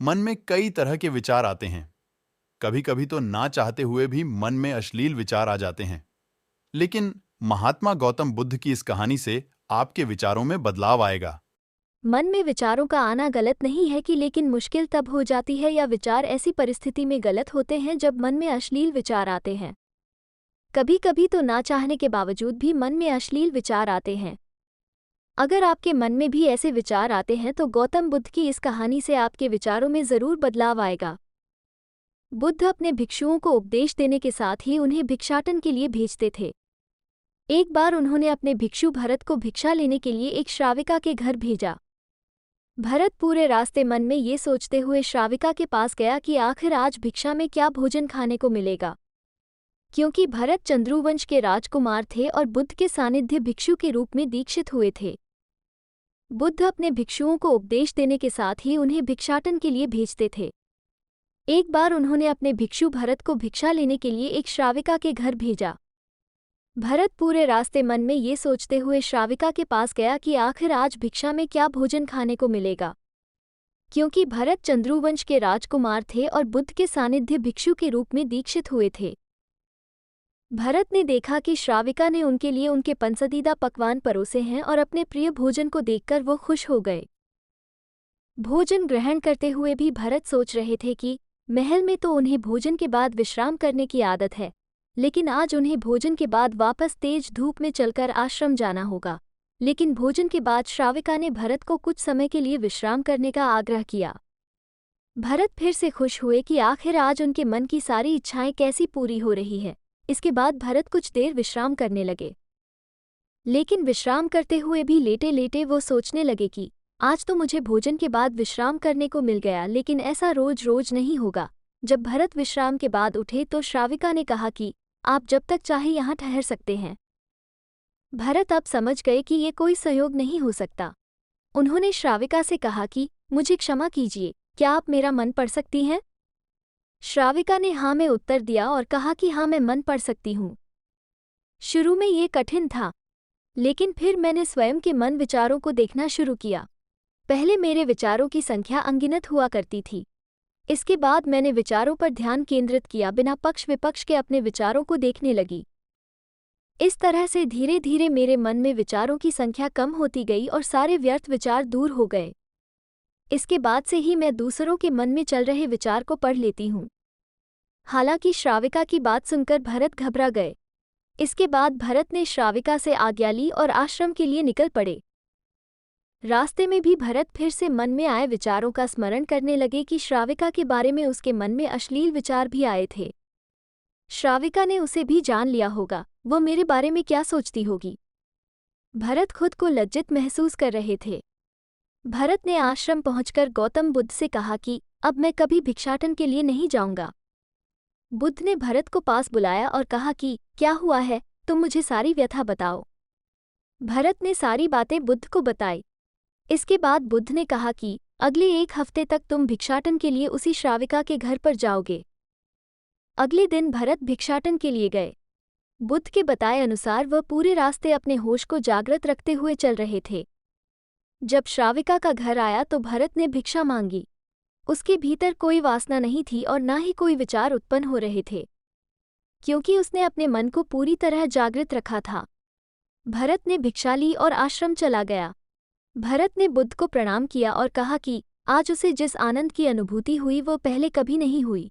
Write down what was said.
मन में कई तरह के विचार आते हैं। कभी कभी तो ना चाहते हुए भी मन में अश्लील विचार आ जाते हैं। लेकिन महात्मा गौतम बुद्ध की इस कहानी से आपके विचारों में बदलाव आएगा। मन में विचारों का आना गलत नहीं है कि लेकिन मुश्किल तब हो जाती है या विचार ऐसी परिस्थिति में गलत होते हैं जब मन में अश्लील विचार आते हैं। कभी कभी तो ना चाहने के बावजूद भी मन में अश्लील विचार आते हैं। अगर आपके मन में भी ऐसे विचार आते हैं तो गौतम बुद्ध की इस कहानी से आपके विचारों में जरूर बदलाव आएगा। बुद्ध अपने भिक्षुओं को उपदेश देने के साथ ही उन्हें भिक्षाटन के लिए भेजते थे। एक बार उन्होंने अपने भिक्षु भरत को भिक्षा लेने के लिए एक श्राविका के घर भेजा। भरत पूरे रास्ते मन में ये सोचते हुए श्राविका के पास गया कि आखिर आज भिक्षा में क्या भोजन खाने को मिलेगा। क्योंकि भरत चंद्रुवंश के राजकुमार थे और बुद्ध के सानिध्य भिक्षु के रूप में दीक्षित हुए थे। बुद्ध अपने भिक्षुओं को उपदेश देने के साथ ही उन्हें भिक्षाटन के लिए भेजते थे। एक बार उन्होंने अपने भिक्षु भरत को भिक्षा लेने के लिए एक श्राविका के घर भेजा। भरत पूरे रास्ते मन में ये सोचते हुए श्राविका के पास गया कि आखिर आज भिक्षा में क्या भोजन खाने को मिलेगा। क्योंकि भरत चंद्रुवंश के राजकुमार थे और बुद्ध के सानिध्य भिक्षु के रूप में दीक्षित हुए थे। भरत ने देखा कि श्राविका ने उनके लिए उनके पसंदीदा पकवान परोसे हैं और अपने प्रिय भोजन को देखकर वो खुश हो गए। भोजन ग्रहण करते हुए भी भरत सोच रहे थे कि महल में तो उन्हें भोजन के बाद विश्राम करने की आदत है, लेकिन आज उन्हें भोजन के बाद वापस तेज धूप में चलकर आश्रम जाना होगा। लेकिन भोजन के बाद श्राविका ने भरत को कुछ समय के लिए विश्राम करने का आग्रह किया। भरत फिर से खुश हुए कि आखिर आज उनके मन की सारी इच्छाएं कैसी पूरी हो रही है। इसके बाद भरत कुछ देर विश्राम करने लगे। लेकिन विश्राम करते हुए भी लेटे लेटे वो सोचने लगे कि आज तो मुझे भोजन के बाद विश्राम करने को मिल गया, लेकिन ऐसा रोज रोज नहीं होगा। जब भरत विश्राम के बाद उठे तो श्राविका ने कहा कि आप जब तक चाहे यहाँ ठहर सकते हैं। भरत अब समझ गए कि ये कोई संयोग नहीं हो सकता। उन्होंने श्राविका से कहा कि मुझे क्षमा कीजिए, क्या आप मेरा मन पढ़ सकती हैं? श्राविका ने हाँ में उत्तर दिया और कहा कि हाँ, मैं मन पढ़ सकती हूँ। शुरू में ये कठिन था, लेकिन फिर मैंने स्वयं के मन विचारों को देखना शुरू किया। पहले मेरे विचारों की संख्या अनगिनत हुआ करती थी। इसके बाद मैंने विचारों पर ध्यान केंद्रित किया, बिना पक्ष विपक्ष के अपने विचारों को देखने लगी। इस तरह से धीरे धीरे मेरे मन में विचारों की संख्या कम होती गई और सारे व्यर्थ विचार दूर हो गए। इसके बाद से ही मैं दूसरों के मन में चल रहे विचार को पढ़ लेती हूँ। हालांकि श्राविका की बात सुनकर भरत घबरा गए। इसके बाद भरत ने श्राविका से आज्ञा ली और आश्रम के लिए निकल पड़े। रास्ते में भी भरत फिर से मन में आए विचारों का स्मरण करने लगे कि श्राविका के बारे में उसके मन में अश्लील विचार भी आए थे। श्राविका ने उसे भी जान लिया होगा, वो मेरे बारे में क्या सोचती होगी। भरत खुद को लज्जित महसूस कर रहे थे। भरत ने आश्रम पहुंचकर गौतम बुद्ध से कहा कि अब मैं कभी भिक्षाटन के लिए नहीं जाऊंगा। बुद्ध ने भरत को पास बुलाया और कहा कि क्या हुआ है, तुम मुझे सारी व्यथा बताओ। भरत ने सारी बातें बुद्ध को बताई। इसके बाद बुद्ध ने कहा कि अगले 1 हफ्ते तक तुम भिक्षाटन के लिए उसी श्राविका के घर पर जाओगे। अगले दिन भरत भिक्षाटन के लिए गए। बुद्ध के बताए अनुसार वह पूरे रास्ते अपने होश को जागृत रखते हुए चल रहे थे। जब श्राविका का घर आया तो भरत ने भिक्षा मांगी। उसके भीतर कोई वासना नहीं थी और ना ही कोई विचार उत्पन्न हो रहे थे, क्योंकि उसने अपने मन को पूरी तरह जागृत रखा था। भरत ने भिक्षा ली और आश्रम चला गया। भरत ने बुद्ध को प्रणाम किया और कहा कि आज उसे जिस आनंद की अनुभूति हुई वो पहले कभी नहीं हुई।